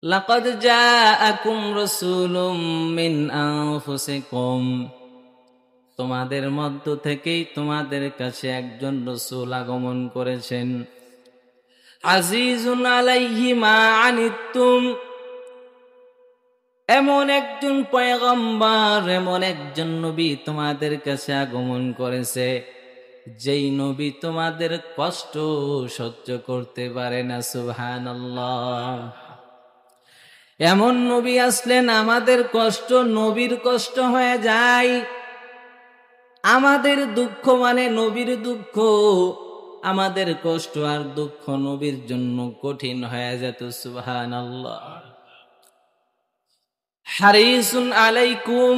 লাকাদ জাআকুম রাসূলুম মিন আনফুসিকুম, তোমাদের মধ্য থেকেই তোমাদের কাছে একজন রাসূল আগমন করেছেন। আজিজুন আলাইহি মা আনিতুম, এমন একজন পয়গম্বর, এমন একজন নবী তোমাদের কাছে আগমন করেছে যেই নবী তোমাদের কষ্ট সহ্য করতে পারে না। সুবহানাল্লাহ। এমন নবী আসলেন আমাদের কষ্ট নবীর কষ্ট হয়ে যায়, আমাদের দুঃখ মানে নবীর দুঃখ, আমাদের কষ্ট আর দুঃখ নবীর জন্য কঠিন হয়ে যেত। সুবহানাল্লাহ। হারিসুন আলাইকুম,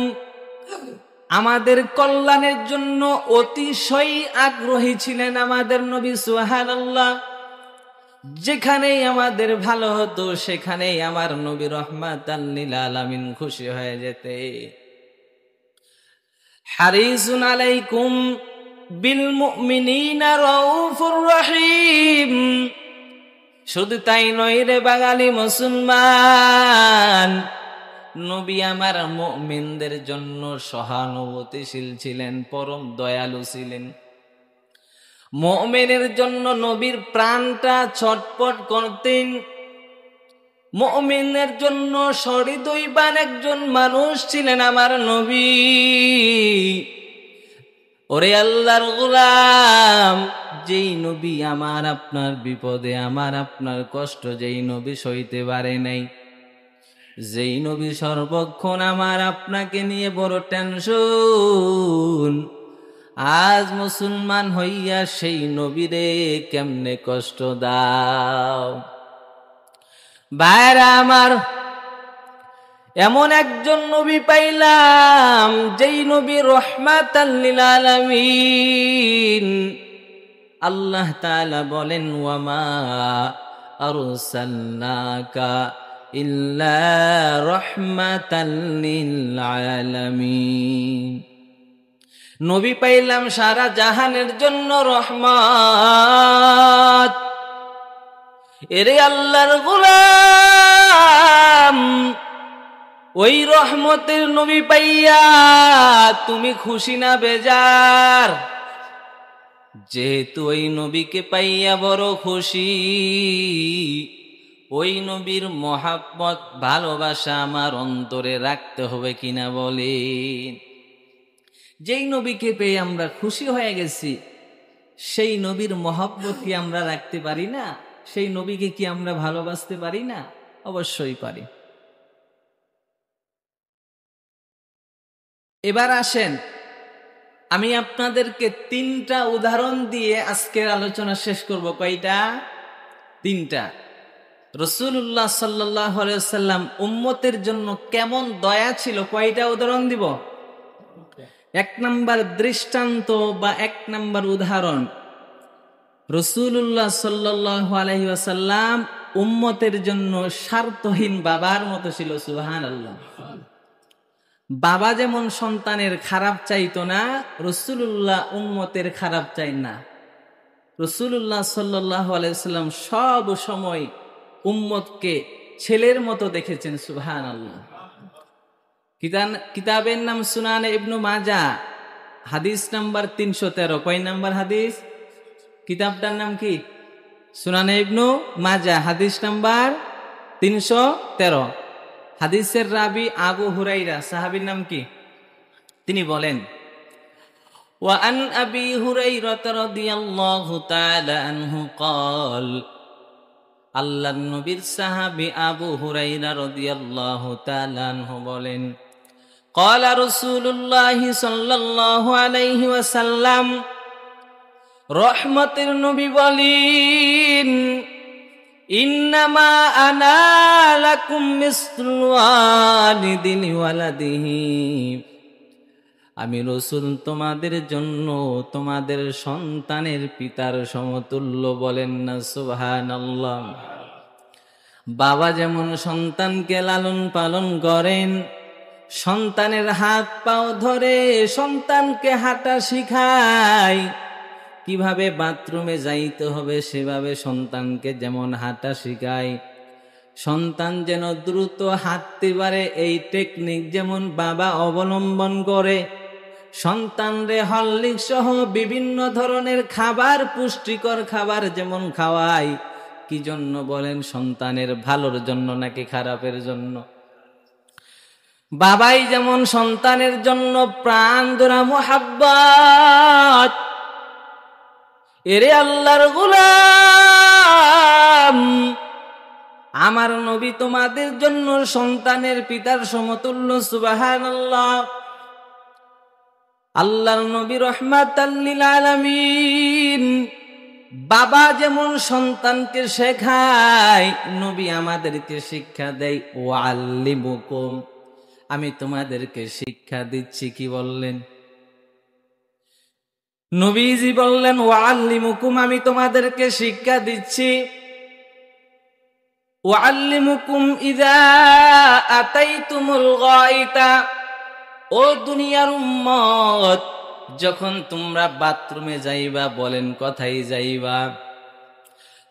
আমাদের কল্যাণের জন্য অতিশয় আগ্রহী ছিলেন আমাদের নবী। সুবহানাল্লাহ। যেখানেই আমাদের ভালো হতো সেখানেই আমার নবী রাহমাতাল লিল আলামিন খুশি হয়ে যেতে। হারিসুন আলাইকুম বিল মুমিনিনা রাউফুর রহিম, শুধু তাই নয় রে বাঙালি মুসলমান, নবী আমার মুমিনদের জন্য সহানুভূতিশীল ছিলেন, পরম দয়ালু ছিলেন। মুমিনের জন্য নবীর প্রাণটা ছটফট করতেন। মুমিনের জন্য সহৃদয়বান একজন মানুষ ছিলেন আমার নবী। ওরে আল্লাহর গোলাম, যেই নবী আমার আপনার বিপদে, আমার আপনার কষ্ট যেই নবী সইতে পারে নাই, যেই নবী সর্বক্ষণ আমার আপনাকে নিয়ে বড় টেনশন, আজ মুসলমান হইয়া সেই নবীরে কেমনে কষ্ট দাও। ভাইরা আমার, এমন একজন নবী পাইলাম যেই নবী রাহমাতাল লিল আলামিন। আল্লাহ তাআলা বলেন, ওয়ামা আরসালনাকা ইল্লা রাহমাতাল লিল আলামিন, নবী পাইলাম সারা জাহানের জন্য রহমত। এরে আল্লাহর গোলাম, ওই রহমতের নবী পাইয়া তুমি খুশি না বেজার? যেহেতু ওই নবীকে পাইয়া বড় খুশি, ওই নবীর মহাব্বত ভালোবাসা আমার অন্তরে রাখতে হবে কিনা বলেন। যেই নবীকে পেয়ে আমরা খুশি হয়ে গেছি, সেই নবীর মহব্বত কি আমরা রাখতে পারি না? সেই নবীকে কি আমরা ভালোবাসতে পারি না? অবশ্যই পারি। এবার আসেন, আমি আপনাদেরকে 3টা উদাহরণ দিয়ে আজকের আলোচনা শেষ করব। কয়টা? 3টা। রাসূলুল্লাহ সাল্লাল্লাহু আলাইহি ওয়াসাল্লাম উম্মতের জন্য কেমন দয়া ছিল, কয়টা উদাহরণ দিব? 1 নাম্বার দৃষ্টান্ত বা 1 নাম্বার উদাহরণ, রাসূলুল্লাহ সাল্লাল্লাহু আলাইহি ওয়াসাল্লাম উম্মতের জন্য স্বার্থহীন বাবার মতো ছিল। সুবহানাল্লাহ। বাবা যেমন সন্তানের খারাপ চাইতো না, রাসূলুল্লাহ উম্মতের খারাপ চাই না। রাসূলুল্লাহ সাল্লাল্লাহু আলাইহি ওয়াসাল্লাম সব সময় উম্মতকে ছেলের মতো দেখেছেন। সুবহানাল্লাহ। কিতাবের নাম সুনানে ইবনু মাজাহ, হাদিস নাম্বার 313। কয় নাম্বার হাদিস? কিতাবটার নাম কি? সুনানে ইবনু মাজাহ, হাদিস নাম্বার 313। হাদিসের রাবি আবু হুরাইরা, সাহাবীর নাম কি? তিনি বলেন, ওয়া আন আবি হুরাইরা রাদিয়াল্লাহু তাআলা আনহু قال, আল্লাহর নবীর সাহাবী আবু হুরাইরা রাদিয়াল্লাহু তাআলা আনহু বলেন, قال রাসূলুল্লাহ সাল্লাল্লাহু আলাইহি ওয়াসাল্লাম, রহমতের নবী বলেন, ইন্নামা আনা লাকুম মিসলু ওয়ালিদি লিওয়ালাদিহি, আমি রাসূল তোমাদের জন্য তোমাদের সন্তানের পিতার সমতুল্য। বলেন না সুবহানাল্লাহ। বাবা যেমন সন্তানকে লালন পালন করেন, সন্তানের হাত পাও ধরে সন্তানকে হাঁটা শিখায়, কিভাবে বাথরুমে যাইতে হবে সেভাবে সন্তানকে যেমন হাঁটা শিখায়, সন্তান যেন দ্রুত হাঁটতে পারে এই টেকনিক যেমন বাবা অবলম্বন করে, সন্তানরে হরলিক্স সহ বিভিন্ন ধরনের খাবার, পুষ্টিকর খাবার যেমন খাওয়ায়। কি জন্য বলেন? সন্তানের ভালোর জন্য নাকি খারাপের জন্য? বাবাই যেমন সন্তানের জন্য প্রাণ জোড়া মোহাব্বত। এরে আল্লাহর গোলাম, আমার নবী তোমাদের জন্য সন্তানের পিতার সমতুল্য। সুবহানাল্লাহ। আল্লাহর নবী রাহমাতাল লিল আলামিন। বাবা যেমন সন্তানকে শেখায়, নবী আমাদেরকে শিক্ষা দেয়। ওয়াল্লিমুকুম, আমি তোমাদেরকে শিক্ষা দিচ্ছি। কি বললেন? নবীজি বললেন ওয়াল্লিমুকুম, আমি তোমাদেরকে শিক্ষা দিচ্ছি। ওয়াল্লিমুকুম ইযা আতাইতুমুল গায়িতা, ও দুনিয়ার উম্মত, যখন তোমরা বাথরুমে যাইবা, বলেন কোথায় যাইবা?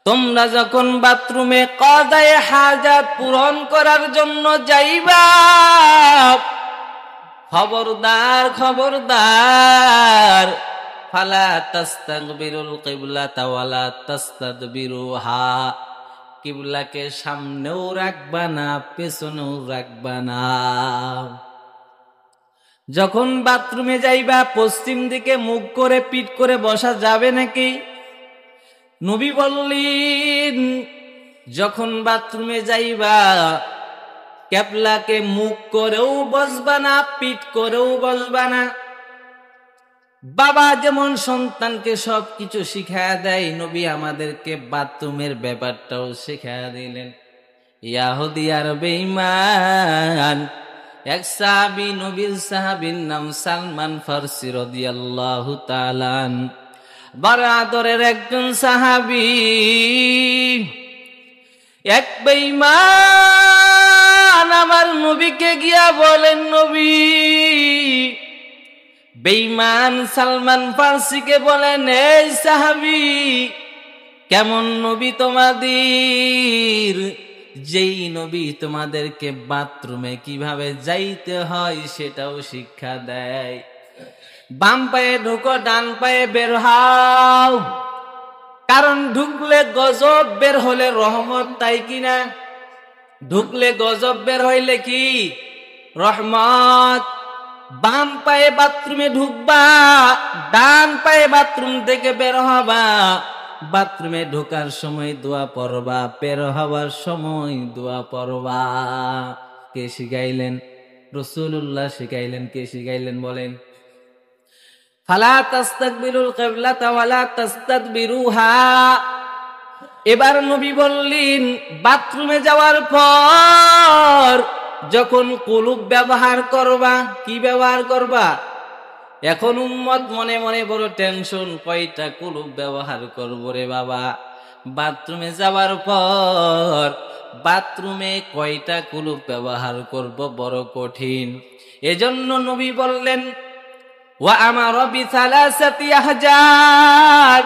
তোমরা যখন বাথরুমে কদায়ে হাজাত পূরণ করার জন্য যাইবা, খবরদার খবরদার, ফালা তাস্তাকবিরুল কিবলাতা ওয়ালা তাস্তাদবিরুহা, কিবলাকে সামনেও রাখবা না, পেছনেও রাখবা না। যখন বাথরুমে যাইবা, পশ্চিম দিকে মুখ করে পিঠ করে বসা যাবে নাকি? নবী বললেন যখন বাথরুমে যাইবা, ক্যাবলাকে মুখ করেও বসবা না, পিঠ করেও বসবা না। বাবা যেমন সন্তানকে সবকিছু শিখায়া দেয়, নবী আমাদেরকে বাথরুমের ব্যাপারটাও শিখায়া দিলেন। ইয়াহুদি আর বেঈমান এক সাহাবী, নবীর সাহাবীর নাম সালমান ফারসি রাদিয়াল্লাহু তাআলা, বড় আদরের একজন সাহাবী। এক বেঈমান আমার নবীকে গিয়া বলেন, নবী, বেঈমান সালমান ফারসিকে বলেন, এই সাহাবী, কেমন নবী তোমাদের, যেই নবী তোমাদেরকে বাথরুমে কিভাবে যাইতে হয় সেটাও শিক্ষা দেয়। বাম পায়ে ঢুকো, ডান পায়ে বের হও, কারণ ঢুকলে গজব, বের হলে রহমত, তাই কিনা? ঢুকলে গজব, বের হইলে কি? রহমত। বাম পায়ে বাথরুমে ঢুকবা, ডান পায়ে বাথরুম থেকে বের হবা। বাথরুমে ঢোকার সময় দোয়া পড়বা, বের হওয়ার সময় দোয়া পড়বা। কে শিখাইলেন? রাসূলুল্লাহ শিখাইলেন। কে শিখাইলেন বলেন? ফালা তাস্তাকবিরুল কিবলাতা ওয়ালা তাস্তাদবিরুহা। এবার নবী বললেন, বাথরুমে যাওয়ার পর যখন কুলুব ব্যবহার করবা, কি ব্যবহার করবা? এখন উম্মত মনে মনে বড় টেনশন, কয়টা কুলুব ব্যবহার করবো রে বাবা? বাথরুমে যাওয়ার পর বাথরুমে কয়টা কুলুব ব্যবহার করব, বড় কঠিন। এজন্য নবী বললেন, ওয়া আমারা বিসালাসাতি আহজার,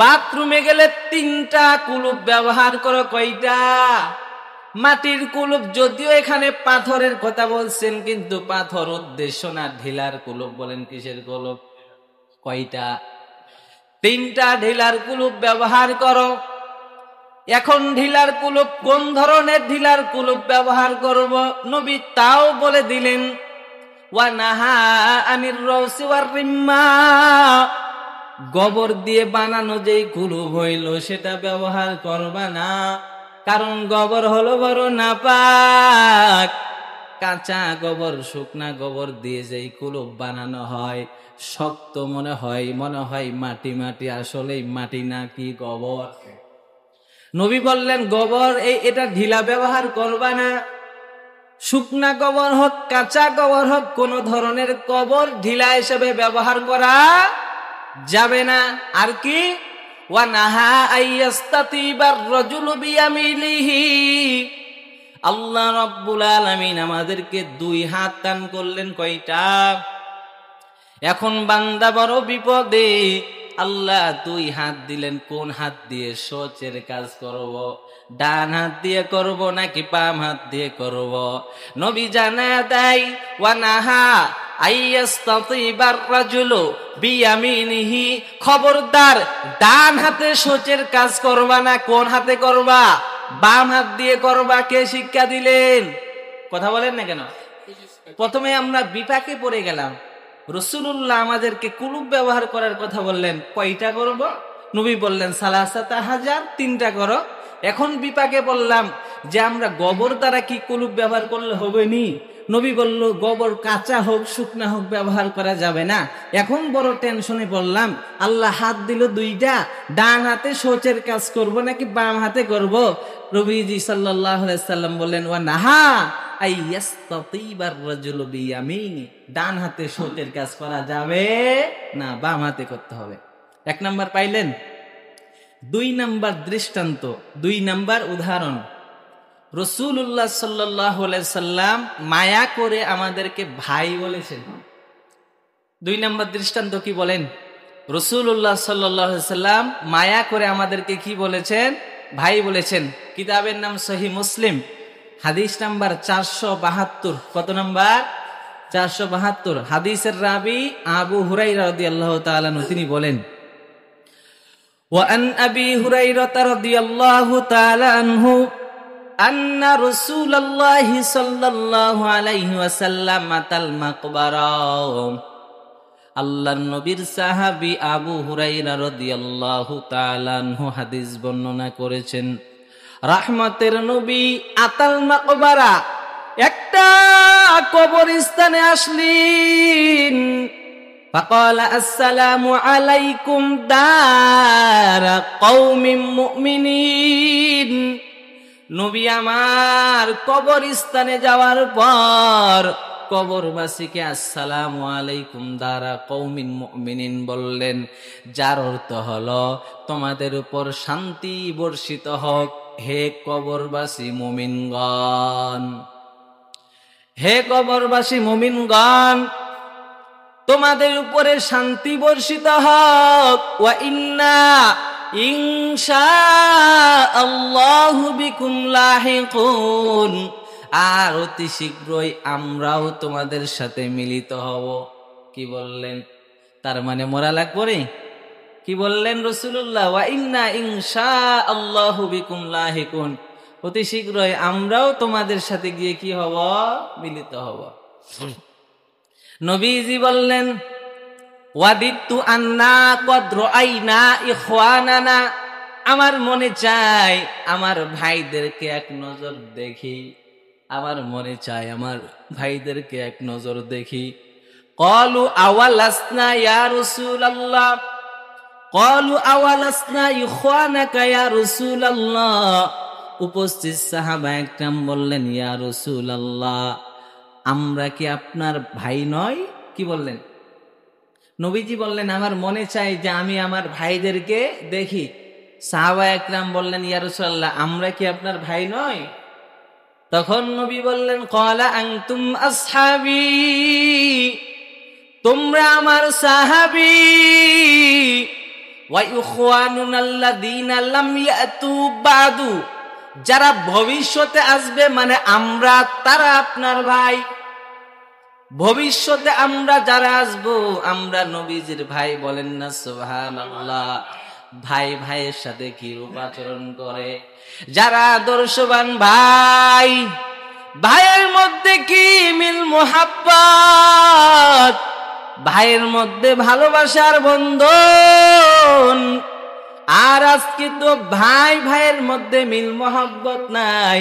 বাথরুমে গেলে 3টা কুলুব ব্যবহার করো। কয়টা? মাটির কুলুপ, যদিও এখানে পাথরের কথা বলছেন, কিন্তু পাথর উদ্দেশ্য না, ঢিলার কুলুপ। বলেন কিসের কুলুপ? কয়টা? 3টা ঢিলার কুলুপ ব্যবহার করো। এখন ঢিলার কুলুপ, কোন ধরনের ঢিলার কুলুপ ব্যবহার করব, নবী তাও বলে দিলেন। ওয়া নাহা আনির রাউসি ওয়ার রিম্মা, গোবর দিয়ে বানানো যেই কুলুপ হইল সেটা ব্যবহার করবা না, কারণ গোবর হলো বড় নাপাক। কাঁচা গোবর, শুকনা গোবর দিয়ে যেই কুলুপ বানানো হয়, শক্ত মনে হয় মাটি মাটি, আসলেই মাটি না, কি গোবর। নবী বললেন গোবর, এটা ঢিলা ব্যবহার করবা না। শুকনা গোবর হোক, কাঁচা গোবর হোক, কোন ধরনের গোবর ঢিলা হিসেবে ব্যবহার করা যাবে না। আর কি? ওয়া নাহা আইয়াস্তাতিবার রাজুলু বিয়ামিলিহি, আল্লাহ রাব্বুল আলামিন আমাদেরকে 2 হাত দান করলেন। কয়টা? এখন বান্দা বড় বিপদে, আল্লাহ 2 হাত দিলেন, কোন হাত দিয়ে সোচের কাজ করব? ডান হাত দিয়ে করব নাকি বাম হাত দিয়ে করব? নবী জানায়া দেয়, ওয়া নাহা আইয়াস্তাতিবার রাজুলু বিয়ামিনিহি, খবরদার ডান হাতে সোচের কাজ করবা না। কোন হাতে করবা? বাম হাত দিয়ে করবা। কে শিক্ষা দিলেন? কথা বলেন না কেন? প্রথমে আমরা বিপাকে পড়ে গেলাম। রাসূলুল্লাহ আমাদেরকে কুলুব ব্যবহার করার কথা বললেন, কয়টা করব? নবী বললেন সালাসাতা হাজার, 3টা করো। এখন বিপাকে বললাম যে আমরা গোবর দ্বারা কি কুলুব ব্যবহার করলে হবে নি? নবী বলল গোবর কাঁচা হোক শুকনা হোক ব্যবহার করা যাবে না। এখন বড় টেনশনে বললাম, আল্লাহ হাত দিল 2টা, ডান হাতে সোচের কাজ করব নাকি বাম হাতে করব? নবীজি সাল্লাল্লাহু আলাইহি সাল্লাম বললেন, ওয়া নাহা আইয়াস্তাতিবার রাজুলু বিয়ামিনি, ডান হাতে সোচের কাজ করা যাবে না, বাম হাতে করতে হবে। 1 নাম্বার পাইলেন। 2 নাম্বার দৃষ্টান্ত, 2 নাম্বার উদাহরণ। রাসূলুল্লাহ সাল্লাল্লাহু আলাইহি সাল্লাম মায়া করে আমাদেরকে ভাই বলেছেন। 2 নাম্বার দৃষ্টান্ত কি বলেন? রাসূলুল্লাহ সাল্লাল্লাহু আলাইহি সাল্লাম মায়া করে আমাদেরকে কি বলেছেন? ভাই বলেছেন। কিতাবের নাম সহিহ মুসলিম, হাদিস নাম্বার 472। কত নাম্বার? 472। হাদিসের রাবি আবু হুরায়রা রাদিয়াল্লাহু তাআলা আনহু, তিনি বলেন, وعن أبي هريرة رضي الله تعالى عنه أن رسول الله صلى الله عليه وسلم أتى المقبرة। আল্লাহর নবীর সাহাবী আবু হুরায়রা রাদিয়াল্লাহু তাআলা আনহু হাদিস বর্ণনা করেছেন, রাহমাতের নবী আতাল মাকবারা, একটা কবরস্থানে আসলেন। ফাকালা আসসালামু আলাইকুম দারা কওমিন মুমিনিন। নবী আমার কবরস্থানে যাওয়ার পর কবরবাসীকে আসসালামু আলাইকুম দারা কওমিন মুমিনিন বললেন, যার অর্থ হলো তোমাদের উপর শান্তি বর্ষিত হোক হে কবরবাসী মুমিনগণ। হে কবরবাসী মুমিনগণ, তোমাদের উপরে শান্তি বর্ষিত হোক। ওয়া ইন্না ইনশাআল্লাহু বিকুম লাহিকুন, আর অতি শীঘ্রই আমরাও তোমাদের সাথে মিলিত হব। কি বললেন? তার মানে মরা লাগবে রে। কি বললেন রাসূলুল্লাহ? ওয়া ইন্না ইনশাআল্লাহু বিকুম লাহিকুন, অতি শীঘ্রই আমরাও তোমাদের সাথে গিয়ে কি হব? মিলিত হব। নবীজি বললেন, ওয়াদিতু আন্না কদ রাআইনা ইখওয়ানানা, আমার মনে চায় আমার ভাইদেরকে এক নজর দেখি, আমার মনে চায় আমার ভাইদেরকে এক নজর দেখি। ক্বালু আওয়ালাসনা ইয়া রাসূলুল্লাহ, ক্বালু আওয়ালাসনা ইখওয়ানাকা ইয়া রাসূলুল্লাহ। উপস্থিত সাহাবা একরাম বললেন, ইয়া রাসূলুল্লাহ, আমরা কি আপনার ভাই নয়? কি বললেন? নবীজি বললেন, আমার মনে চাই যে আমি আমার ভাইদেরকে দেখি। সাহাবা একরাম বললেন, ইয়া রাসূলুল্লাহ, আমরা কি আপনার ভাই নয়? তখন নবী বললেন, ক্বালা আনতুম আসহাবি, তোমরা আমার সাহাবী। ওয়া ইখওয়ানুনা আল্লাযীনা লাম ইয়াতু বাদু, যারা ভবিষ্যতে আসবে মানে আমরা, তারা আপনার ভাই। ভবিষ্যতে আমরা যারা আসবো আমরা নবীজির ভাই। বলেন না সুবহানাল্লাহ। ভাই ভাইয়ের সাথে কি রূপ আচরণ করে? যারা আদর্শবান ভাই, ভাইয়ের মধ্যে কি মিল মুহাব্বত, ভাইয়ের মধ্যে ভালোবাসার বন্ধন। আর আজকে তো ভাই ভাইয়ের মধ্যে মিল মোহাব্বত নাই।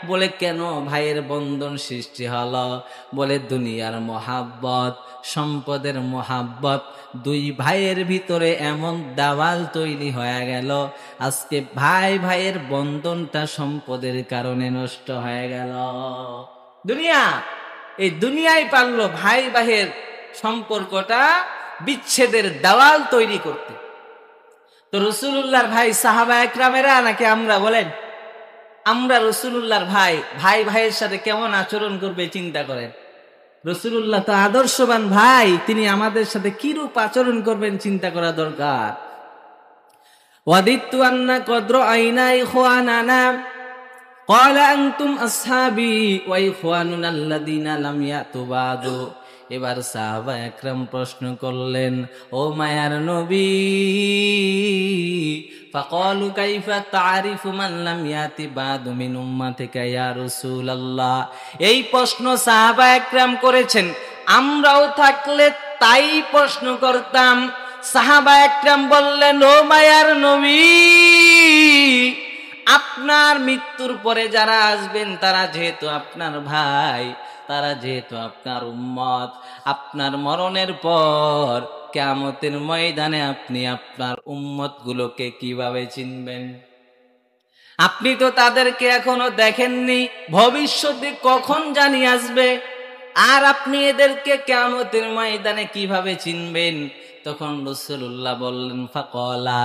বলে কেন ভাইয়ের বন্ধন সৃষ্টি হলো? বলে দুনিয়ার মোহাব্বত, সম্পদের মোহাব্বত, 2 ভাইয়ের ভিতরে এমন দেওয়াল তৈরি হয়ে গেল, আজকে ভাই ভাইয়ের বন্ধনটা সম্পদের কারণে নষ্ট হয়ে গেল। দুনিয়া, এই দুনিয়ায় পারলো ভাই ভাইয়ের সম্পর্কটা বিচ্ছেদের দেওয়াল তৈরি করতে। তো রাসূলুল্লাহর ভাই সাহাবা একরামেরা নাকি আমরা? বলেন, আমরা রাসূলুল্লাহর ভাই, ভাই ভাইয়ের সাথে কেমন আচরণ করবে চিন্তা করেন। রাসূলুল্লাহ তো আদর্শবান ভাই, তিনি আমাদের সাথে কিরূপ আচরণ করবেন চিন্তা করা দরকার। ওয়াদিতু আন্না কদ রাআইনা ইখওয়ানানা ক্বালা আনতুম আসহাবি ওয়া ইখওয়ানুনা আল্লাযীনা লাম ইয়াতু বাদু। এবার সাহাবা একরাম প্রশ্ন করলেন, ও মায়ার নবী, ফাকালু কাইফা তারিফু মান লাম ইয়াতি বাদু মিন উম্মাতিকা ইয়া রাসূলুল্লাহ। এই প্রশ্ন সাহাবা একরাম করেছেন, আমরাও থাকলে তাই প্রশ্ন করতাম। সাহাবা একরাম বললেন, ও মায়ার নবী, আপনার মৃত্যুর পরে যারা আসবেন তারা যেহেতু আপনার ভাই, তারা যেহেতু আপনার উম্মত, আপনার মরণের পর কিয়ামতের ময়দানে আপনি আপনার উম্মত গুলোকে কিভাবে চিনবেন? আপনি তো তাদেরকে এখনো দেখেননি, ভবিষ্যতে কখন জানি আসবে, আর আপনি এদেরকে কিয়ামতের ময়দানে কিভাবে চিনবেন? তখন রাসূলুল্লাহ বললেন, ফাকালা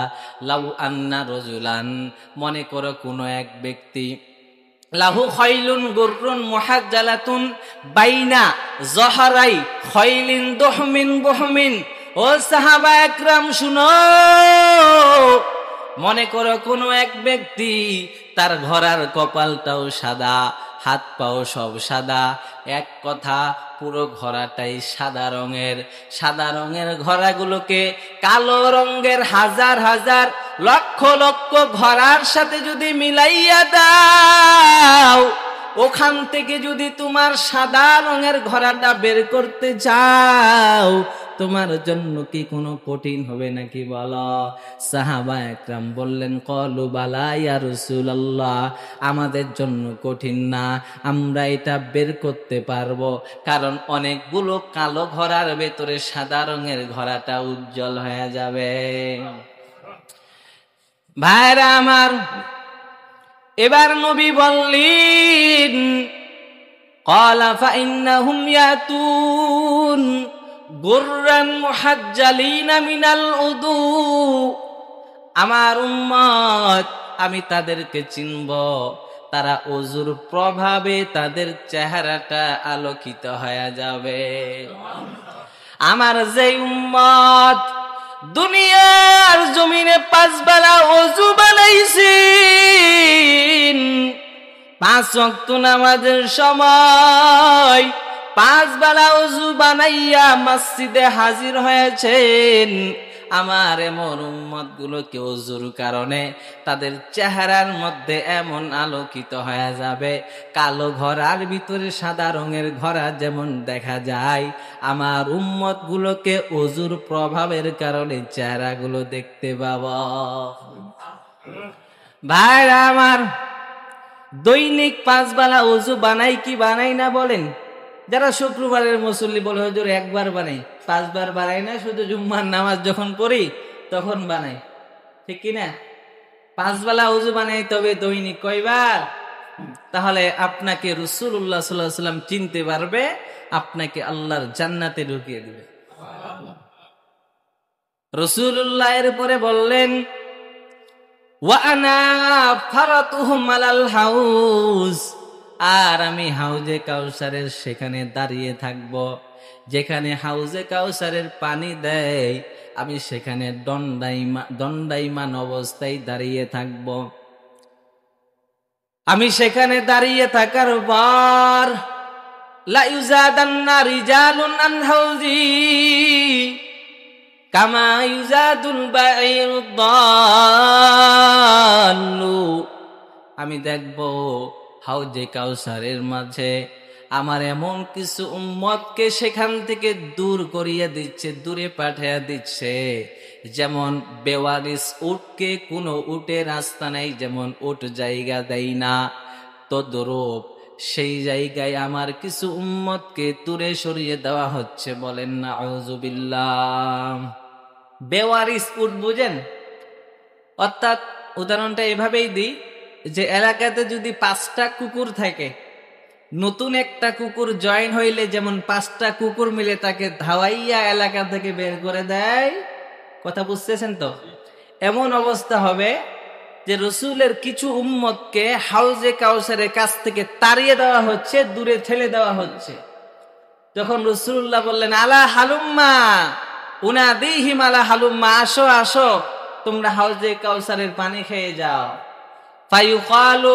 লাউ আন্না রাজুলান, মনে করো কোনো এক ব্যক্তি, লাহু খাইলুন গুররুন মুহাজ্জালাতুন বাইনা যহরাই খাইলিন দুহমিন বুহমিন। ও সাহাবা একরাম শুনো, মনে করো কোনো এক ব্যক্তি, তার ঘোড়ার কপালটাও সাদা, হাত পাও সব সাদা, এক কথা পুরো ঘোড়াটাই সাদা রঙের। সাদা রঙের ঘোড়াগুলোকে কালো রঙের হাজার হাজার লক্ষ লক্ষ ঘোড়ার সাথে যদি মিলাইয়া দাও, ওখান থেকে যদি তোমার সাদা রঙের ঘোড়াটা বের করতে চাও, তোমার জন্য কি কোনো কঠিন হবে নাকি বলো? সাহাবা একরাম বললেন, ক্বালু বালা ইয়া রাসূলুল্লাহ, আমাদের জন্য কঠিন না, আমরা এটা বের করতে পারবো, কারণ অনেকগুলো কালো ঘোড়ার ভেতরে সাদা রঙের ঘোড়াটা উজ্জ্বল হয়ে যাবে। ভাইরা আমার, এবার নবী বললেন, ক্বালা ফাইন্নাহুম ইয়াতুন গুররান মুহাজ্জালিনা মিনাল উদু। আমার উম্মত, আমি তাদেরকে চিনব, তারা ওযুর প্রভাবে তাদের চেহারাটা আলোকিত হয়ে যাবে। আমার যে উম্মত দুনিয়ার জমিনে 5 বেলা ওযু বানাইছেন, 5 ওয়াক্ত নামাজের সময় 5 বেলা ওযু বানাইয়া মসজিদে হাজির হয়েছেন, আমার এমন উম্মত গুলোকে ওযুর কারণে তাদের চেহারার মধ্যে এমন আলোকিত হয়ে যাবে, কালো ঘোড়ার ভিতরে সাদা রঙের ঘোড়া যেমন দেখা যায়, আমার উম্মত গুলোকে ওযুর প্রভাবের কারণে চেহারাগুলো দেখতে পাবো। ভাইরা আমার, দৈনিক 5 বেলা ওযু বানাই কি বানাই না বলেন? যারা শুক্রবারের মুসল্লি বলে, হুজুর একবার বানাই, 5 বার বানাই না, শুধু জুম্মার নামাজ যখন পড়ি তখন বানাই, ঠিক কিনা? 5 বেলা ওযু বানাই, তবে দৈনিক কয়বার? তাহলে আপনাকে রাসূলুল্লাহ সাল্লাল্লাহু আলাইহি ওয়াসাল্লাম চিনতে পারবে, আপনাকে আল্লাহর জান্নাতে ঢুকিয়ে দিবে। রাসূলুল্লাহ এর পরে বললেন, ওয়া আনা ফারাতুহুম আলাল হাউজ, আর আমি হাউজে কাউসারের সেখানে দাঁড়িয়ে থাকব, যেখানে হাউজে কাউসারের পানি দেয় আমি সেখানে দণ্ডায়মান অবস্থায় দাঁড়িয়ে থাকব। আমি সেখানে দাঁড়িয়ে থাকার পর লা ইউজাদান্না রিজালুন আন হাউজি কামা ইউজাদুল বাঈরুদ দাল্লু। আমি দেখব হাউজে কাউসারের মাঝে আমার এমন কিছু উম্মতকে সেখান থেকে দূর করিয়ে দিচ্ছে, দূরে পাঠিয়ে দিচ্ছে, যেমন বেওয়ারিস উটকে কোনো উটের রাস্তা নেই, যেমন উট জায়গা দেয় না, তদ্রূপ সেই জায়গায় আমার কিছু উম্মতকে দূরে সরিয়ে দেওয়া হচ্ছে। বলেন না আউযুবিল্লাহ। বেওয়ারিস উট বুঝেন? অর্থাৎ উদাহরণটা এভাবেই দিই, যে এলাকাতে যদি 5টা কুকুর থাকে, নতুন একটা কুকুর জয়েন হইলে যেমন 5টা কুকুর মিলে তাকে ধাওয়াইয়া এলাকা থেকে বের করে দেয়, কথা বুঝতেছেন তো? এমন অবস্থা হবে যে রাসূলের কিছু উম্মতকে হাউজে কাউসারের কাছ থেকে তাড়িয়ে দেওয়া হচ্ছে, দূরে ঠেলে দেওয়া হচ্ছে। যখন রাসূলুল্লাহ বললেন, আলা হালুম্মা উনাদিহিম আলা হালুম্মা, আসো আসো, তোমরা হাউজে কাউসারের পানি খেয়ে যাও। ফায়ুকালু,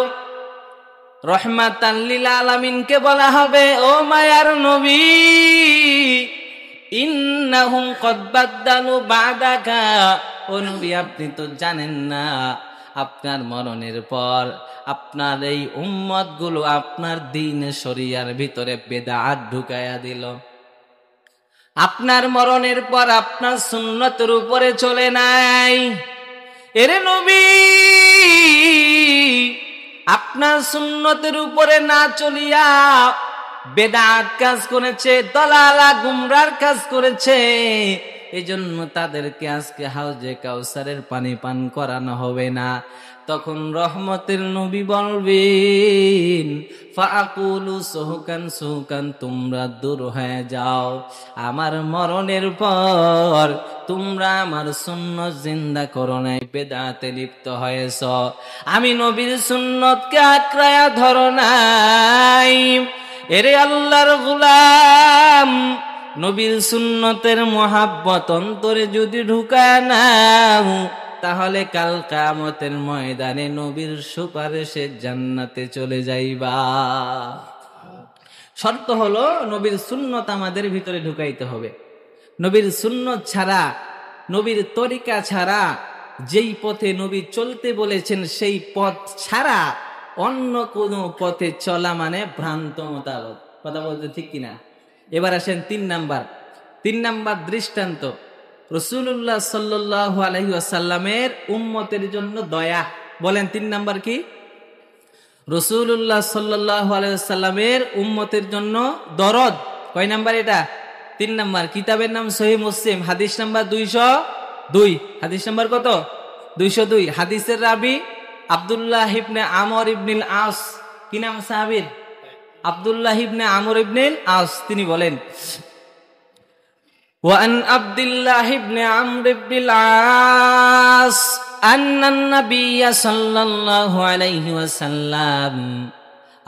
রহমাতান লিল আলামিনকে বলা হবে, ও মায়ার নবী, ইন্নাহুম কদ বাদদালু বাদাকা, ও নবী আপনি তো জানেন না আপনার মরণের পর আপনার এই উম্মত গুলো আপনার দ্বীন শরিয়ার ভিতরে বেদাত ঢুকায়া দিল। আপনার মরণের পর আপনার সুন্নতের উপরে চলে নাই। এরে নবী, আপনার সুন্নতের উপরে না চলিয়া বেদাত কাজ করেছে, দলালা গুমরার কাজ করেছে, এজন্য তাদেরকে আজকে হাউজে কাউসারের পানি পান করানো হবে না। তখন রহমতের নবী বলবেন, ফাকুলু সুহকান সুহকান, তোমরা দূর হয়ে যাও, আমার মরণের পর তোমরা আমার সুন্নত জিন্দা করো নাই, বেদাতে লিপ্ত হয়েছ, আমি নবীর সুন্নতকে আঁকড়ায়া ধরো নাই। এরে আল্লাহর গোলাম, নবীর সুন্নতের মহাব্বত অন্তরে যদি ঢুকায় নাও, তাহলে কাল কিয়ামতের ময়দানে নবীর সুপারিশে জান্নাতে চলে যাইবা। শর্ত হলো নবীর সুন্নত আমাদের ভিতরে ঢুকাইতে হবে। নবীর সুন্নত ছাড়া, নবীর তরিকা ছাড়া, যেই পথে নবী চলতে বলেছেন সেই পথ ছাড়া অন্য কোনো পথে চলা মানে ভ্রান্ত মতামত। কথা বলতে ঠিক কিনা? এবার আসেন তিন নাম্বার দৃষ্টান্ত, রাসূলুল্লাহ সাল্লাল্লাহু আলাইহি ওয়াসাল্লামের উম্মতের জন্য দয়া। বলেন 3 নাম্বার কি? রাসূলুল্লাহ সাল্লাল্লাহু আলাইহি ওয়াসাল্লামের উম্মতের জন্য দরদ। কয় নাম্বার এটা? 3 নাম্বার। কিতাবের নাম সহিহ মুসলিম, হাদিস নাম্বার 202। হাদিস নাম্বার কত? 202। হাদিসের রাবি আব্দুল্লাহ ইবনে আমর ইবনুল আস। কি নাম সাহাবীর? আব্দুল্লাহ ইবনে আমর ইবনুল আস। তিনি বলেন, وعن عبد الله بن عمرو بن العاص أن النبي صلى الله عليه وسلم,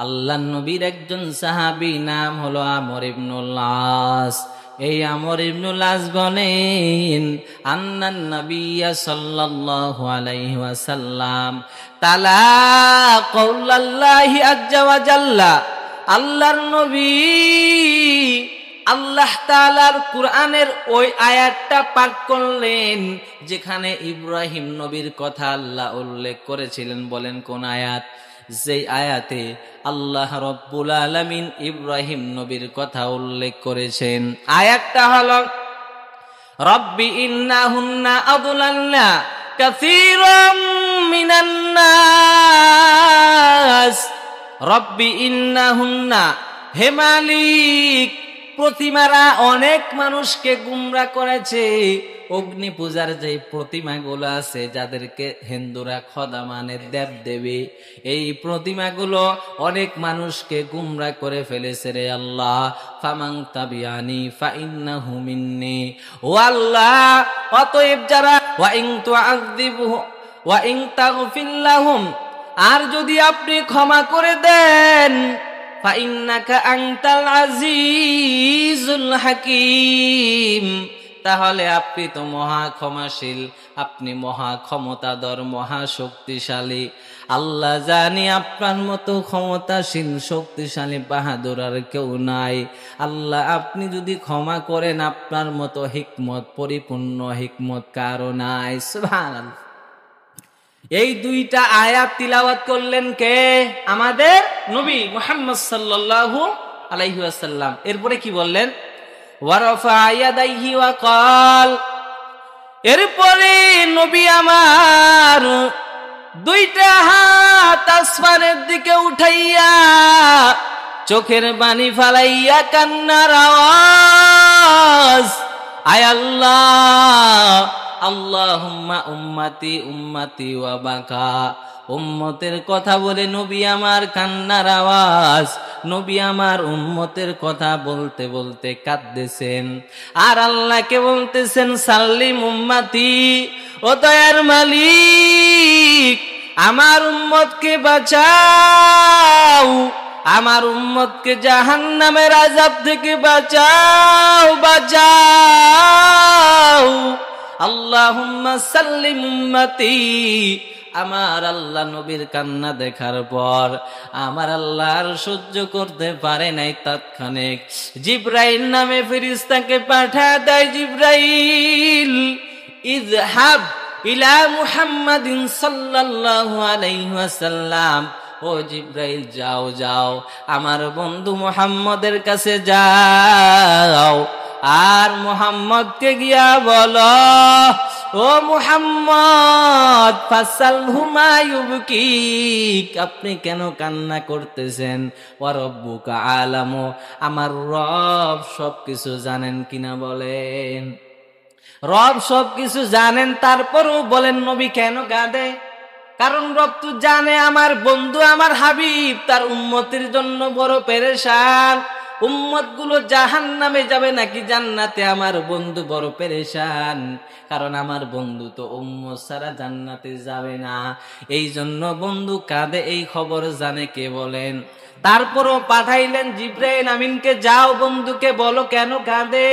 আল্লাহর নবীর একজন সাহাবী নাম হলো আমর ইবনুল আস। এই আমর ইবনুল আস বলেন, আন্নান নবিয়্য সাল্লাল্লাহু আলাইহি ওয়াসাল্লাম তালা কওলাল্লাহি আযজা ওয়া জাল্লা, আল্লাহর নবী আল্লাহ তাআলার কুরআনের ওই আয়াতটা পাঠ করলেন যেখানে ইব্রাহিম নবীর কথা আল্লাহ উল্লেখ করেছিলেন। বলেন কোন আয়াত? যেই আয়াতে আল্লাহ রব্বুল আলামিন ইব্রাহিম নবীর কথা উল্লেখ করেছেন। আয়াতটা হলো, রব্বি ইন্নাহুন্না আদলাল্না কাসীরাম মিনান নাস, রব্বি ইন্নাহুন্না, হে মালিক, প্রতিমারা অনেক মানুষকে গুমরা করেছে। অগ্নি পূজার যে প্রতিমাগুলো আছে, যাদেরকে হিন্দুরা খোদা মানে, দেব দেবী, এই প্রতিমাগুলো অনেক মানুষকে গুমরা করে ফেলেছে রে আল্লাহ। ফামান তাবিয়ানি ফাইন্নাহু মিন্নি, ও আল্লাহ, অতএব যারা ওয়া ইন তুআযিবহু ওয়া ইন তাগফির লাহুম, আর যদি আপনি ক্ষমা করে দেন, ফাইন্নাকা আনতাল আজিজুল হাকীম, তাহলে আপনি তো মহা ক্ষমাশীল, আপনি মহা ক্ষমতাধর, মহা শক্তিশালী। আল্লাহ জানি আপনার মতো ক্ষমতাশীল, শক্তিশালী, বাহাদুর আর কেউ নাই। আল্লাহ আপনি যদি ক্ষমা করেন, আপনার মতো হিকমত, পরিপূর্ণ হিকমত কারো নাই। সুবহানাল্লাহ। এই দুইটা আয়াত তিলাওয়াত করলেন কে? আমাদের নবী মুহাম্মদ সাল্লাল্লাহু আলাইহি ওয়াসাল্লাম। এরপরে কি বললেন? ওয়ারাফা ইয়াদাইহি ওয়া ক্বাল, এরপরে নবী আমার দুইটা হাত আসমানের দিকে উঠাইয়া চোখের পানি ফালাইয়া কান্নার আওয়াজ, আয় আল্লাহ, আল্লাহুম্মা উম্মতি উম্মতি ওয়া বাকা, উম্মতের কথা বলে নবী আমার কান্নার আওয়াজ। নবী আমার উম্মতের কথা বলতে বলতে কাঁদতেছেন, আর আল্লাহকে বলতেছেন, সাল্লিম উম্মতি, ও দয়ার মালিক, আমার উম্মতকে বাঁচাও, আমার উম্মতকে জাহান্নামের আযাব থেকে বাঁচাও, বাঁচাও। আল্লাহুম্মা সাল্লিম উম্মতি। আমার আল্লাহ নবীর কান্না দেখার পর আমার আল্লাহ আর সহ্য করতে পারে নাই, তাৎক্ষণিক জিবরাইল নামে ফেরেশতাকে পাঠা দেয়। জিবরাইল, ইযহাব ইলা মুহাম্মাদিন সাল্লাল্লাহু আলাইহি ওয়াসাল্লাম। ও জিবরাইল, যাও যাও আমার বন্ধু মুহাম্মদের কাছে যাও, আর মুহাম্মদকে গিয়া বলো, ও মুহাম্মদ, ফাসালহু মা ইউবকিক, আপনি কেন কান্না করতেছেন? ওয়া রাব্বুকা আলামু, আমার রব সবকিছু জানেন কিনা বলেন। রব সবকিছু জানেন, তারপরও বলেন নবী কেন কাঁদে? কারণ রব তো জানে আমার বন্ধু, আমার হাবিব তার উম্মতের জন্য বড় পেরেশান। উম্মত গুলো জাহান্নামে যাবে নাকি জান্নাতে, আমার বন্ধু বড় পেরেশান। কারণ আমার বন্ধু তো উম্মত ছাড়া জান্নাতে যাবে না, এই জন্য বন্ধু কাঁদে। এই খবর জানে কে বলেন? তারপরও পাঠাইলেন জিবরাইল আমিনকে, যাও বন্ধুকে বলো কেন কাঁদে।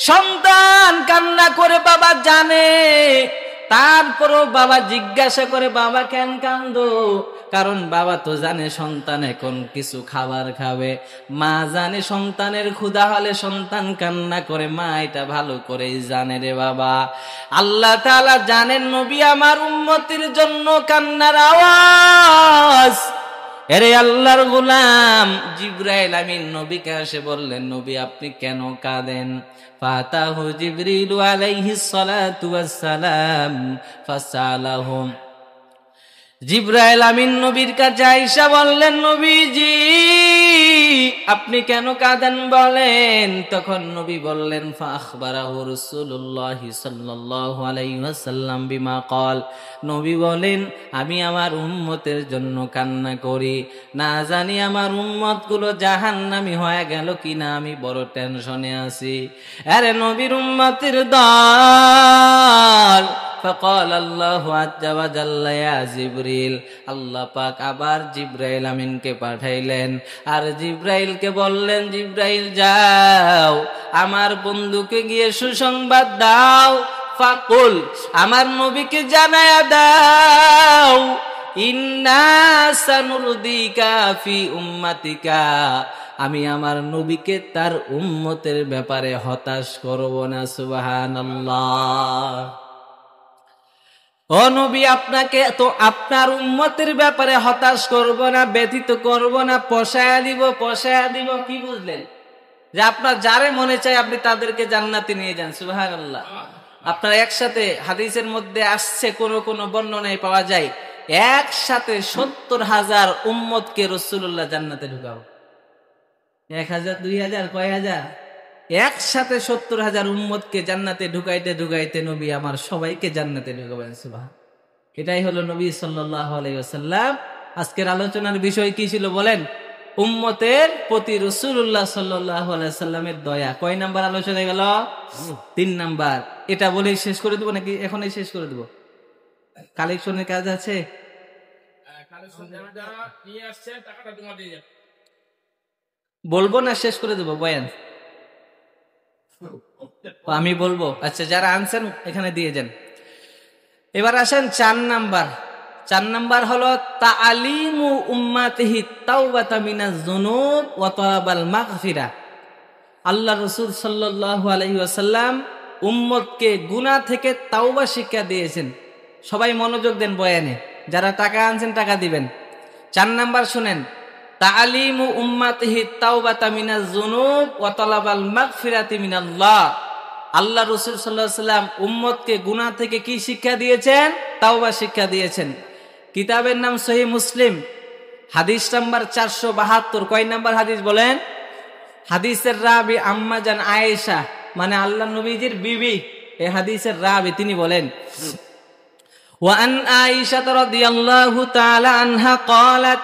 সন্তান কান্না করে বাবা জানে, তারপরও বাবা জিজ্ঞাসা করে, বাবা কেন কান্দো? কারণ বাবা তো জানে সন্তান এখন কিছু খাবার খাবে। মা জানে সন্তানের ক্ষুধা হলে সন্তান কান্না করে, মা এটা ভালো করেই জানে রে বাবা। আল্লাহ তাআলা জানেন নবী আমার উম্মতের জন্য কান্নার আওয়াজ। এরে আল্লাহর গোলাম জিবরাইল আমিন নবীকে এসে বললেন, নবী আপনি কেন কাঁদেন? ফাতাহু জিবরিল আলাইহিস সালাতু ওয়াস সালাম ফাসালাহুম। জিবরাইল আমিন নবীর কাছে আয়েশা বললেন, নবীজি আপনি কেন কাঁদেন বলেন? তখন নবী বললেন, ফাখবারাহু রাসূলুল্লাহ সাল্লাল্লাহু আলাইহি ওয়াসাল্লাম বিমা ক্বাল। নবী বলেন, আমি আমার উম্মতের জন্য কান্না করি, না জানি আমার উম্মত গুলো জাহান্নামী হয়ে গেল কিনা, আমি বড় টেনশনে আছি। আরে নবীর উম্মতের দল। فقال الله عز وجل يا জিবরিল, আল্লাহ পাক আবার জিবরাইল আমিনকে পাঠাইলেন, আর জিবরাইলকে বললেন, জিবরাইল যাও আমার বন্ধুকে গিয়ে সুসংবাদ দাও। ফাকুল, আমার নবীকে জানায়া দাও, ইন্না সানুরদিকা ফি উম্মাতিকা, আমি আমার নবীকে তার উম্মতের ব্যাপারে হতাশ করব না। সুবহানাল্লাহ। ও নবী, আপনাকে তো আপনার উম্মতের ব্যাপারে হতাশ করব না, ব্যথিত করব না, পশায়া দিব। কি বুঝলেন? যে আপনার যারে মনে চায় আপনি তাদেরকে জান্নাতে নিয়ে যান। সুবহানাল্লাহ। আপনার একসাথে হাদিসের মধ্যে আসছে, কোন বর্ণনায় পাওয়া যায় একসাথে 70,000 উম্মতকে রাসূলুল্লাহ জান্নাতে ঢুকাবো। 1,000 2,000 কয় হাজার? একসাথে 70,000 উম্মতকে জান্নাতে ঢুকাইতে নবী আমার সবাইকে জান্নাতে ঢুকাবেন। সুবহান। এটাই হলো নবী সাল্লাল্লাহু আলাইহি ওয়াসাল্লাম। আজকের আলোচনার বিষয় কি ছিল বলেন? উম্মতের প্রতি রাসূলুল্লাহ সাল্লাল্লাহু আলাইহি ওয়াসাল্লামের দয়া। কয় নাম্বার আলোচনা গেল? 3 নাম্বার। এটা বলেই শেষ করে দেব নাকি এখনই শেষ করে দেব? কালেকশনের কাজ আছে? বলবো না শেষ করে দেব বয়ান? আমি বলবো। আচ্ছা, যারা আনছেন এখানে দিয়ে যান। এবার আসেন 4 নাম্বার। 4 নাম্বার হলো তাআলিমু উম্মাতিহি তাওবাতা মিনাজ যুনুব ওয়া তালাবাল মাগফিরা। আল্লাহ রাসূল সাল্লাল্লাহু আলাইহি ওয়াসাল্লাম উম্মতকে গুনাহ থেকে তাওবা শিক্ষা দিয়েছেন। সবাই মনোযোগ দেন বয়ানে। যারা টাকা আনছেন টাকা দিবেন। 4 নাম্বার শুনেন, তাআলিমু উম্মাতিহি তাওবাতা মিনাজ যুনুব ওয়া তালাবাল মাগফিরাতি মিনাল্লাহ। আল্লাহ রাসূল সাল্লাল্লাহু আলাইহি ওয়াসাল্লাম উম্মতকে গুনাহ থেকে কি শিক্ষা দিয়েছেন? তাওবা শিক্ষা দিয়েছেন। কিতাবের নাম সহিহ মুসলিম, হাদিস নাম্বার 472। কয় নাম্বার হাদিস বলেন? হাদিসের রাবি আম্মা জান আয়েশা, মানে আল্লাহ নবীজির বিবি, এই হাদিসের রাবি তিনি বলেন, ওয়া আন আয়েশা রাদিয়াল্লাহু তাআলা আনহা ক্বালাত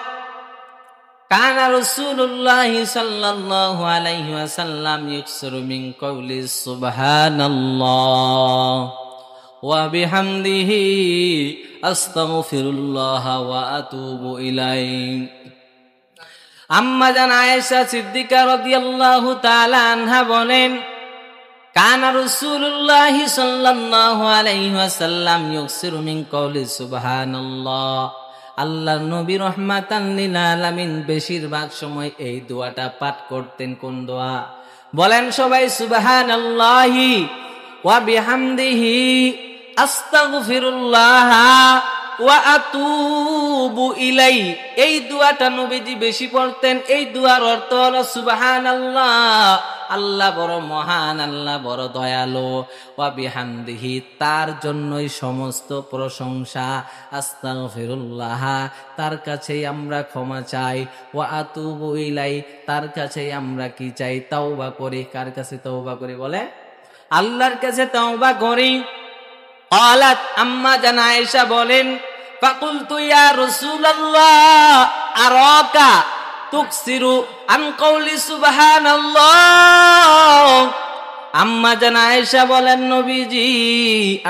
কানা রাসূলুল্লাহ সাল্লাল্লাহু আলাইহি ওয়াসাল্লাম ইকসিরু মিন কওলি সুবহানাল্লাহ ওয়া বিহামদিহি আস্তাগফিরুল্লাহ ওয়া আতুবু ইলাইহি। আম্মা জান আয়েশা সিদ্দিকা রাদিয়াল্লাহু তাআলা আনহা বলেন, কানা রাসূলুল্লাহ সাল্লাল্লাহু আলাইহি ওয়াসাল্লাম ইউকসিরু মিন কওলি সুবহানাল্লাহ। আল্লাহর নবী রাহমাতাল লিল আলামিন বেশিরভাগ সময় এই দোয়াটা পাঠ করতেন। কোন দোয়া? বলেন সবাই, সুবহানাল্লাহি ওয়া বিহামদিহি আস্তাগফিরুল্লাহ ওয়া আতুবু ইলাই। এই দোয়াটা নবীজি বেশি পড়তেন। এই দোয়ার অর্থ হলো সুবহানাল্লাহ, আল্লাহ বড় মহান, আল্লাহ বড় দয়ালু, ওয়া বিহামদিহি, তার জন্যই সমস্ত প্রশংসা, আস্তাগফিরুল্লাহ, তার কাছেই আমরা ক্ষমা চাই, ওয়া আতুবু ইলাই, তার কাছেই আমরা কি চাই? তাওবা করি। কার কাছে তওবা করি? বলে আল্লাহর কাছে তওবা করি। ক্বালাত, আম্মা জান আয়েশা বলেন, ফাকুলতু ইয়া রাসূলুল্লাহ আরাকা তুকসিরু আন কওলি সুবহানাল্লাহ। আম্মা জান আয়েশা বলেন, নবীজি,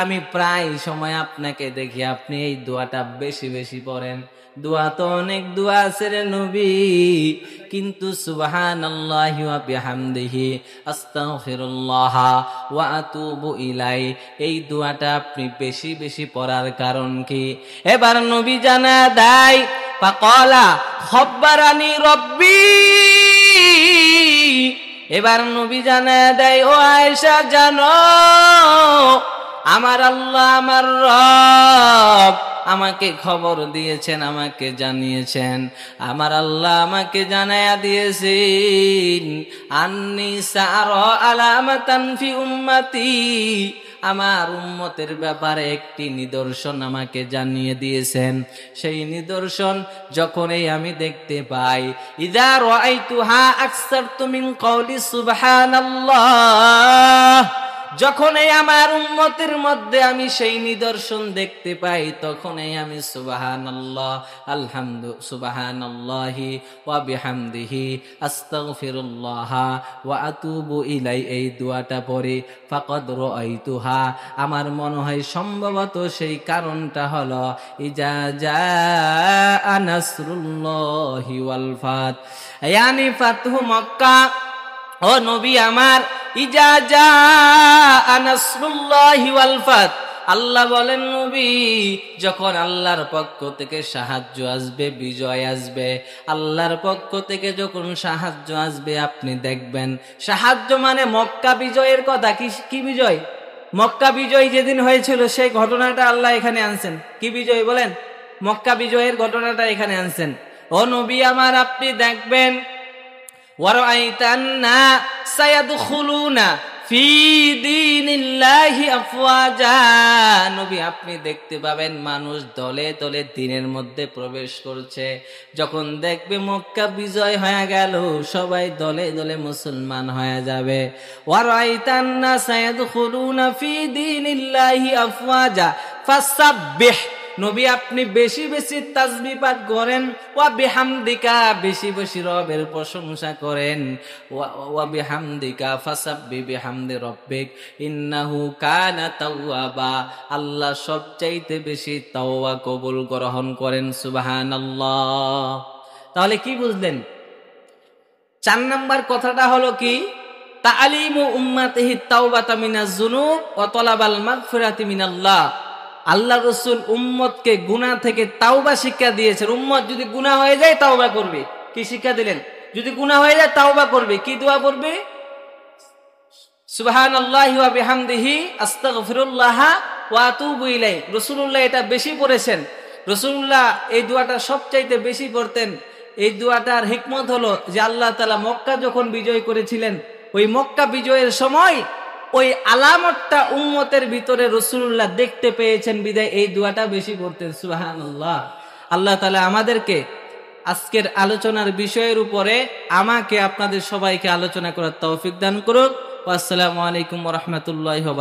আমি প্রায় সময় আপনাকে দেখি আপনি এই দোয়াটা বেশি বেশি পড়েন। দোয়া তো অনেক দোয়া আছে রে নবী, কিন্তু সুবহানাল্লাহি ওয়া বিহামদিহি আস্তাগফিরুল্লাহ ওয়া আতুবু ইলাই, এই দোয়াটা আপনি বেশি বেশি পড়ার কারণ কি? এবার নবী জানা দেয়, ফাকালা খব্বারানি রব্বি। এবার নবী জানা দেয়, ও আয়েশা জানো, আমার আল্লাহ, আমার রব আমাকে খবর দিয়েছেন, আমাকে জানিয়েছেন, আমার আল্লাহ আমাকে জানায়া দিয়েছেন, আন্নি সারা আলামাতান ফি উম্মতি, আমার উম্মতের ব্যাপারে একটি নিদর্শন আমাকে জানিয়ে দিয়েছেন। সেই নিদর্শন যখনই আমি দেখতে পাই, ইযা রাআইতুহা আকসারতু মিন কওলি সুবহানাল্লাহ, যখনই আমার উম্মতের মধ্যে আমি সেই নিদর্শন দেখতে পাই, তখনই আমি সুবহানাল্লাহ, সুবহানাল্লাহি ওয়া বিহামদিহি আস্তাগফিরুল্লাহ ওয়া আতুবু ইলাই, এই দোয়াটা পড়ি। ফাকাদ রাআইতুহা, আমার মনে হয় সম্ভবত সেই কারণটা হলো ইজা জাআ নাসরুল্লাহি ওয়াল ফাত, ইয়ানি ফাতহু মক্কা। ও নবী আমার, ইজা জাআ নাসরুল্লাহি ওয়াল ফাত, আল্লাহ বলেন নবী, যখন আল্লাহর পক্ষ থেকে সাহায্য আসবে, বিজয় আসবে, আল্লাহর পক্ষ থেকে যখন সাহায্য আসবে, আপনি দেখবেন সাহায্য মানে মক্কা বিজয়ের কথা। কি বিজয়? মক্কা বিজয় যেদিন হয়েছিল সেই ঘটনাটা আল্লাহ এখানে আনছেন। কি বিজয় বলেন? মক্কা বিজয়ের ঘটনাটা এখানে আনছেন। ও নবী আমার, আপনি দেখবেন ওয়ারাইতান্না সায়াদখুলুনা ফি দীনিল্লাহি আফওয়াজা, নবী আপনি দেখতে পাবেন মানুষ দলে দলে দ্বীনের মধ্যে প্রবেশ করছে। যখন দেখবে মক্কা বিজয় হয়ে গেল, সবাই দলে দলে মুসলমান হয়ে যাবে। ওয়ারাইতান্না সায়াদখুলুনা ফি দীনিল্লাহি আফওয়াজা ফাসাব্বিহ, নবী আপনি বেশি বেশি তাসবিহ পাঠ করেন। ওয়া বিহামদিকা, বেশি বেশি রবের প্রশংসা করেন। ওয়া বিহামদিকা ফাসাব্বি বিহামদি রব্বিক ইন্নাহু কানা তাওয়াবা, আল্লাহ সবচাইতে বেশি তাওবা কবুল গ্রহণ করেন। সুবহানাল্লাহ। তাহলে কি বুঝলেন? 4 নাম্বার কথাটা হলো কি? তাআলিমু উম্মাতিহি তাওবাতা মিনাজ যুনুব ওয়া তালাবাল মাগফিরাতি মিনাল্লাহ। আল্লাহ রসুল উম্মতকে গুনাহ থেকে তাওবা শিক্ষা দিয়েছেন। উম্মত যদি গুনাহ হয়ে যায় তাওবা করবে। কি শিক্ষা দিলেন? যদি গুনাহ হয়ে যায় তাওবা করবে। কি দোয়া করবে? সুবহানাল্লাহি ওয়া বিহামদিহি আস্তাগফিরুল্লাহ ওয়া আতুবু ইলাই। রাসূলুল্লাহ এটা বেশি পড়েছেন। রাসূলুল্লাহ এই দোয়াটা সবচাইতে বেশি পড়তেন। এই দোয়াটার হিকমত হলো যে আল্লাহ তাআলা মক্কা যখন বিজয় করেছিলেন, ওই মক্কা বিজয়ের সময় ওই আলামতটা উম্মতের ভিতরে রাসূলুল্লাহ দেখতে পেয়েছেন, বিদায় এই দোয়াটা বেশি পড়তেন। সুবহানাল্লাহ। আল্লাহ তাআলা আমাদেরকে আজকের আলোচনার বিষয়ের উপরে আমাকে আপনাদের সবাইকে আলোচনা করার তৌফিক দান করুক। আসসালামু আলাইকুম ওয়া রাহমাতুল্লাহি ওয়া বারাকাতুহু।